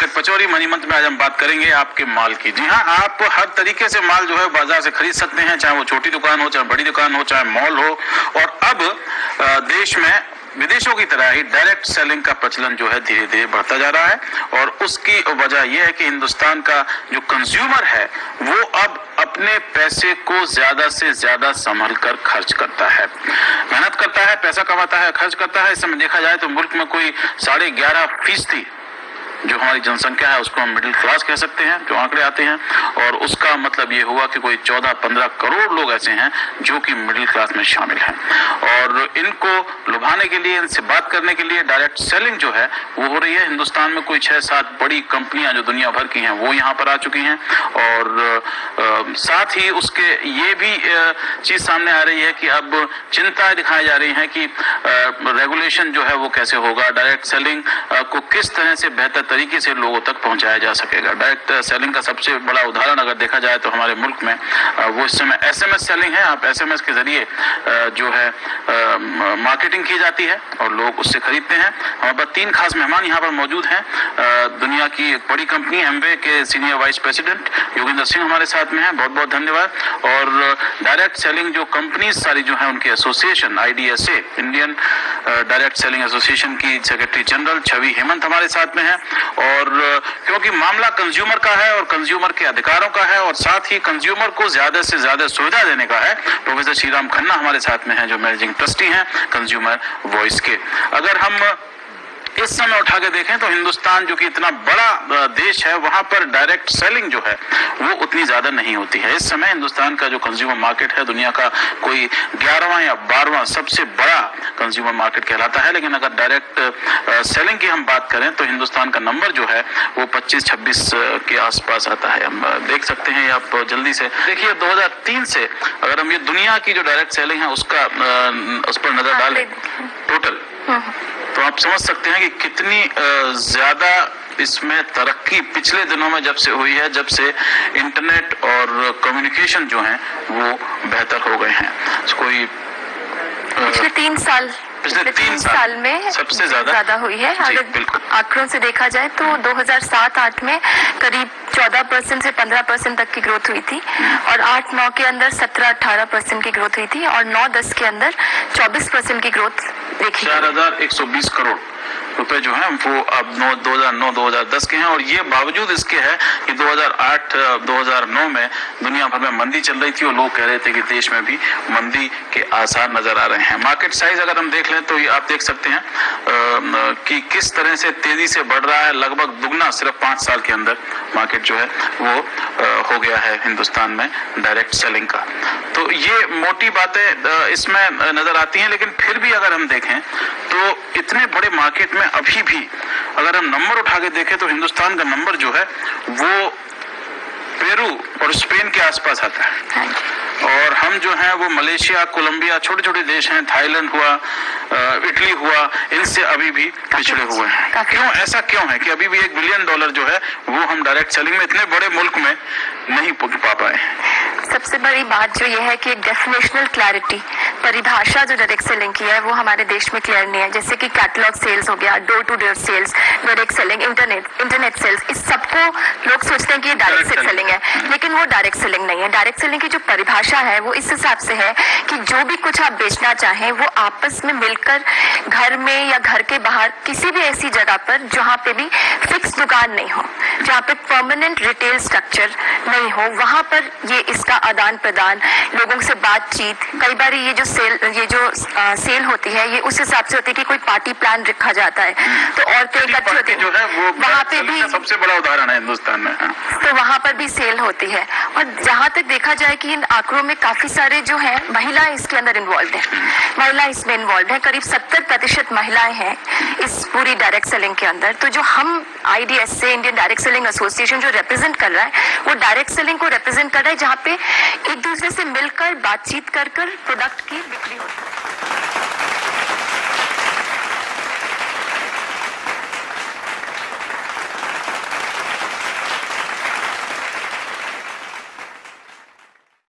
Market Pachauri money मंत्र में आज हम बात करेंगे आपके माल की। जी हाँ, आप हर तरीके से माल जो है बाजार से खरीद सकते हैं, चाहे वो छोटी दुकान हो, चाहे बड़ी दुकान हो, चाहे मॉल हो। और अब देश में विदेशों की तरह ही डायरेक्ट सेलिंग का प्रचलन जो है धीरे धीरे बढ़ता जा रहा है। और उसकी वजह यह है कि हिंदुस्तान का जो कंज्यूमर है वो अब अपने पैसे को ज्यादा से ज्यादा संभल कर खर्च करता है, मेहनत करता है, पैसा कमाता है, खर्च करता है। इस समय देखा जाए तो मुल्क में कोई 11.5% जो हमारी जनसंख्या है उसको हम मिडिल क्लास कह सकते हैं, जो आंकड़े आते हैं। और उसका मतलब ये हुआ कि कोई 14-15 करोड़ लोग ऐसे हैं जो कि मिडिल क्लास में शामिल हैं। और इनको लुभाने के लिए, इनसे बात करने के लिए डायरेक्ट सेलिंग जो है वो हो रही है। हिंदुस्तान में कोई 6-7 बड़ी कंपनियां जो दुनिया भर की हैं वो यहाँ पर आ चुकी हैं। और साथ ही उसके ये भी चीज सामने आ रही है कि अब चिंताएं दिखाई जा रही हैं कि रेगुलेशन जो है वो कैसे होगा, डायरेक्ट सेलिंग को किस तरह से बेहतर तरीके से लोगों तक पहुंचाया जा सकेगा। डायरेक्ट सेलिंग का सबसे बड़ा उदाहरण अगर देखा जाए तो हमारे मुल्क में वो इस समय SMS सेलिंग है। आप SMS के जरिए जो है मार्केटिंग की जाती है और लोग उससे खरीदते हैं। हमारे पास 3 खास मेहमान यहाँ पर मौजूद हैं। दुनिया की एक बड़ी कंपनी एमवे के senior vice president Yogendra Singh हमारे साथ में हैं, बहुत बहुत धन्यवाद। और डायरेक्ट सेलिंग जो कंपनीज सारी जो है उनकी association IDSA, Indian direct selling association की सेक्रेटरी जनरल छवि हेमंत हमारे साथ में है। और क्योंकि मामला कंज्यूमर का है और कंज्यूमर के अधिकारों का है और साथ ही कंज्यूमर को ज्यादा से ज्यादा सुविधा देने का है, प्रोफेसर श्रीराम खन्ना हमारे साथ में हैं जो मैनेजिंग ट्रस्टी हैं कंज्यूमर वॉइस के। अगर हम इस समय उठा के देखें तो हिंदुस्तान जो कि इतना बड़ा देश है वहां पर डायरेक्ट सेलिंग जो है वो उतनी ज्यादा नहीं होती है। इस समय हिंदुस्तान का जो कंज्यूमर मार्केट है दुनिया का कोई 11वां या 12वां सबसे बड़ा कंज्यूमर मार्केट कहलाता है। लेकिन अगर डायरेक्ट सेलिंग की हम बात करें तो हिंदुस्तान का नंबर जो है वो 25-26 के आसपास आता है। हम देख सकते हैं, आप जल्दी से देखिए 2003 से अगर हम ये दुनिया की जो डायरेक्ट सेलिंग है उसका उस पर नजर डालें टोटल, तो आप समझ सकते हैं कि कितनी ज्यादा इसमें तरक्की पिछले दिनों में जब से हुई है, जब से इंटरनेट और कम्युनिकेशन जो है वो बेहतर हो गए हैं। कोई पिछले 3 साल में सबसे ज्यादा हुई है। अगर आंकड़ों से देखा जाए तो 2007-8 में करीब 14% से 15% तक की ग्रोथ हुई थी और 8-9 के अंदर 17-18% की ग्रोथ हुई थी और 9-10 के अंदर 24% की ग्रोथ देखी। 4120 करोड़ रुपए जो हैं वो अब 2009-2010 के हैं। और ये बावजूद इसके है कि 2008-2009 में दुनिया भर में मंदी चल रही थी और लोग कह रहे थे कि देश में भी मंदी के आसार नजर आ रहे हैं। मार्केट साइज अगर हम देख लें तो ये आप देख सकते हैं कि किस तरह से तेजी से बढ़ रहा है। लगभग दुगना सिर्फ 5 साल के अंदर मार्केट जो है वो हो गया है हिंदुस्तान में डायरेक्ट सेलिंग का। तो ये मोटी बातें इसमें नजर आती हैं। लेकिन फिर भी अगर हम देखें तो इतने बड़े मार्केट में अभी भी अगर हम नंबर उठा के देखें तो हिंदुस्तान का नंबर जो है वो पेरू और स्पेन के आसपास आता है। और हम जो हैं वो मलेशिया, कोलंबिया, छोटे छोटे देश हैं, थाईलैंड हुआ, इटली हुआ, इनसे अभी भी पिछड़े हुए हैं। क्यों, ऐसा क्यों है कि अभी भी $1 बिलियन जो है वो हम डायरेक्ट सेलिंग में इतने बड़े मुल्क में नहीं पा पाए? सबसे बड़ी बात जो ये है कि डेफिनेशनल क्लैरिटी, परिभाषा जो डायरेक्ट सेलिंग की है वो हमारे देश में क्लियर नहीं है। जैसे कि कैटलॉग सेल्स हो गया, door to door sales, direct selling, internet sales, इस सबको लोग सोचते हैं कि ये डायरेक्ट सेलिंग है, लेकिन वो डायरेक्ट सेलिंग नहीं है। डायरेक्ट सेलिंग की जो परिभाषा है वो इस हिसाब से है कि जो भी कुछ आप बेचना चाहें वो आपस में मिलकर घर में या घर के बाहर किसी भी ऐसी जगह पर जहाँ पे भी फिक्स दुकान नहीं हो, जहाँ पे परमानेंट रिटेल स्ट्रक्चर नहीं हो, वहां पर ये इसका आदान प्रदान, लोगों से बातचीत, कई बार ये जो सेल होती है ये उस हिसाब से होती है कि कोई पार्टी प्लान रखा जाता है तो औरतें इकट्ठी होती है, वहाँ पे भी सबसे बड़ा उदाहरण है हिंदुस्तान में, तो वहाँ पर भी सेल होती है। और जहाँ तक देखा जाए कि इन आंकड़ों में काफी सारे जो है महिलाएं इसके अंदर इन्वॉल्व है, महिलाएं इसमें इन्वॉल्व है, करीब 70% महिलाएं हैं इस पूरी डायरेक्ट सेलिंग के अंदर। तो जो हम IDSA, Indian direct selling association जो रिप्रेजेंट कर रहा है वो डायरेक्ट सेलिंग को रिप्रेजेंट कर रहा है जहाँ पे एक दूसरे से मिलकर बातचीत कर प्रोडक्ट की बिक्री होती है।